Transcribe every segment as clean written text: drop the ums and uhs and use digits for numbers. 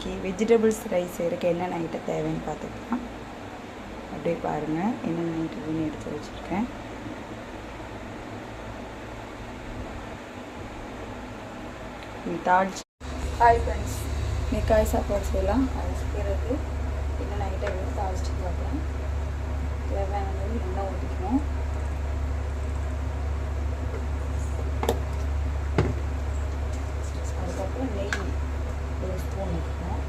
இன்றைக்கி vegetables rice செய்கிறதுக்கு என்னென்ன ஐட்டம் தேவைன்னு பார்த்துக்கலாம். அப்படியே பாருங்கள் என்னென்ன ஐட்டம்னு எடுத்து வச்சுருக்கேன். தாளிச்சு ஹாய் ஃப்ரெண்ட்ஸ், இன்னைக்கு காய் சாப்பாடு செய்யலாம். அது செய்கிறது என்னென்ன ஐட்டம் எடுத்து தாளிச்சிட்டு பார்க்கலாம். தேவையானது எண்ணெய் ஊற்றிக்கணும். அதுக்கப்புறம் நெய் ஒரு ஸ்பூன் ஊற்றணும்.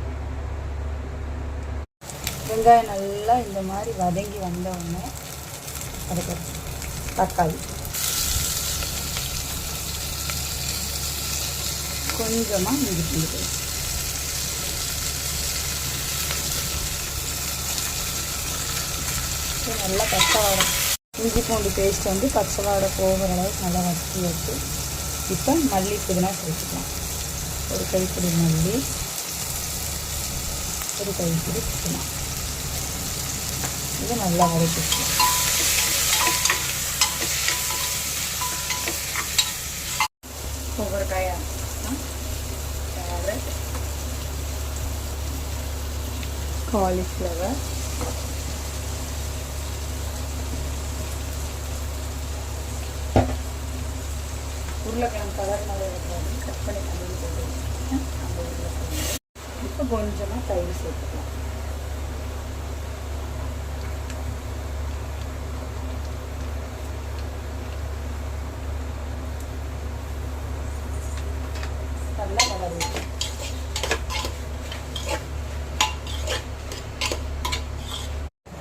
வெங்காயம் நல்லா இந்த மாதிரி வதங்கி வந்தவுடனே அதுக்கப்புறம் தக்காளி கொஞ்சமாக இஞ்சி பூண்டு பேஸ்ட், நல்லா பச்சை வாடை இஞ்சி பூண்டு பேஸ்ட் வந்து பச்சை வாடை போகிற அளவுக்கு நல்லா வதக்கி வச்சு இப்போ மல்லி புதினா சேர்த்துக்கலாம். ஒரு கைப்பிடி மல்லி, ஒரு கைப்பிடி புதினா, இது நல்லா வதக்கிக்கலாம். ஒவ்வொரு காயாக கேரட், காலிஃப்ளவர், உருளைக்கிழங்கு கலர் நல்லா இருக்கிறது கட் பண்ணி தண்ணி போட்டு அந்த உருளைக்கிழங்கு. இப்போ கொஞ்சமாக தயிர் சேர்த்துக்கலாம். நல்லா வளர்ந்து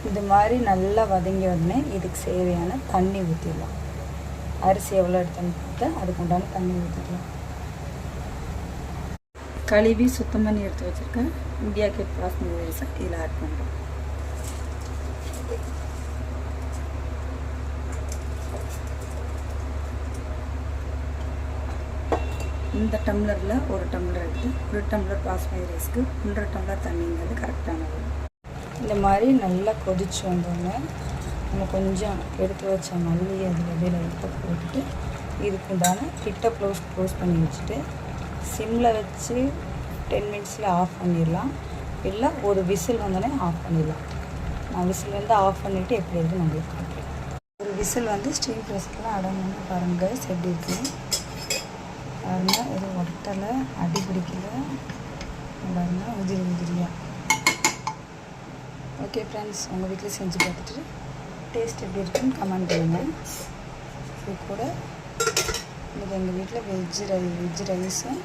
இது மாதிரி நல்லா வதங்கி உடனே இதுக்கு தேவையான தண்ணி ஊற்றிடலாம். அரிசி எவ்வளோ எடுத்துன்னு பார்த்து அதுக்கு உண்டான தண்ணி ஊற்றிக்கலாம். கழுவி சுத்தம் பண்ணி எடுத்து வச்சுருக்கேன் இந்தியா கேட் பாஸ்மதி ரைஸை இதில் ஆட் பண்ணுறோம். இந்த டம்ளரில் ஒரு டம்ளர் எடுத்து ஒரு டம்ளர் பாஸ்மதி ரைஸ்க்கு 1.5 டம்ளர் தண்ணிங்கிறது கரெக்டானது. இந்த மாதிரி நல்லா கொதிச்சு வந்தோடனே நம்ம கொஞ்சம் எடுத்து வச்ச மல்லி அதில் லைட்டாக போட்டுட்டு இதுக்கு உண்டான கிட்ட க்ளோஸ் பண்ணி வச்சுட்டு சிம்மில் வச்சு 10 மினிட்ஸில் ஆஃப் பண்ணிடலாம். இல்லை ஒரு விசில் வந்தோடனே ஆஃப் பண்ணிடலாம். நான் விசில் வந்து ஆஃப் பண்ணிவிட்டு எப்படி இருக்குது நம்மளுக்கு காட்டுறேன். ஒரு விசில் வந்து ஸ்டீம் ப்ரெஸ்லாம் அடங்கணும்னு பாருங்கள் எப்படி இருக்குது பாருங்கள். இது ஒட்டலை, அடி பிடிக்கல பாருங்கள், உதிரியாக. ஓகே ஃப்ரெண்ட்ஸ், உங்கள் வீட்டில் செஞ்சு பார்த்துட்டு டேஸ்ட் எப்படி இருக்குன்னு கமெண்ட் பண்ணுங்கள். இது கூட இது எங்கள் வீட்டில் வெஜ் ரைஸும்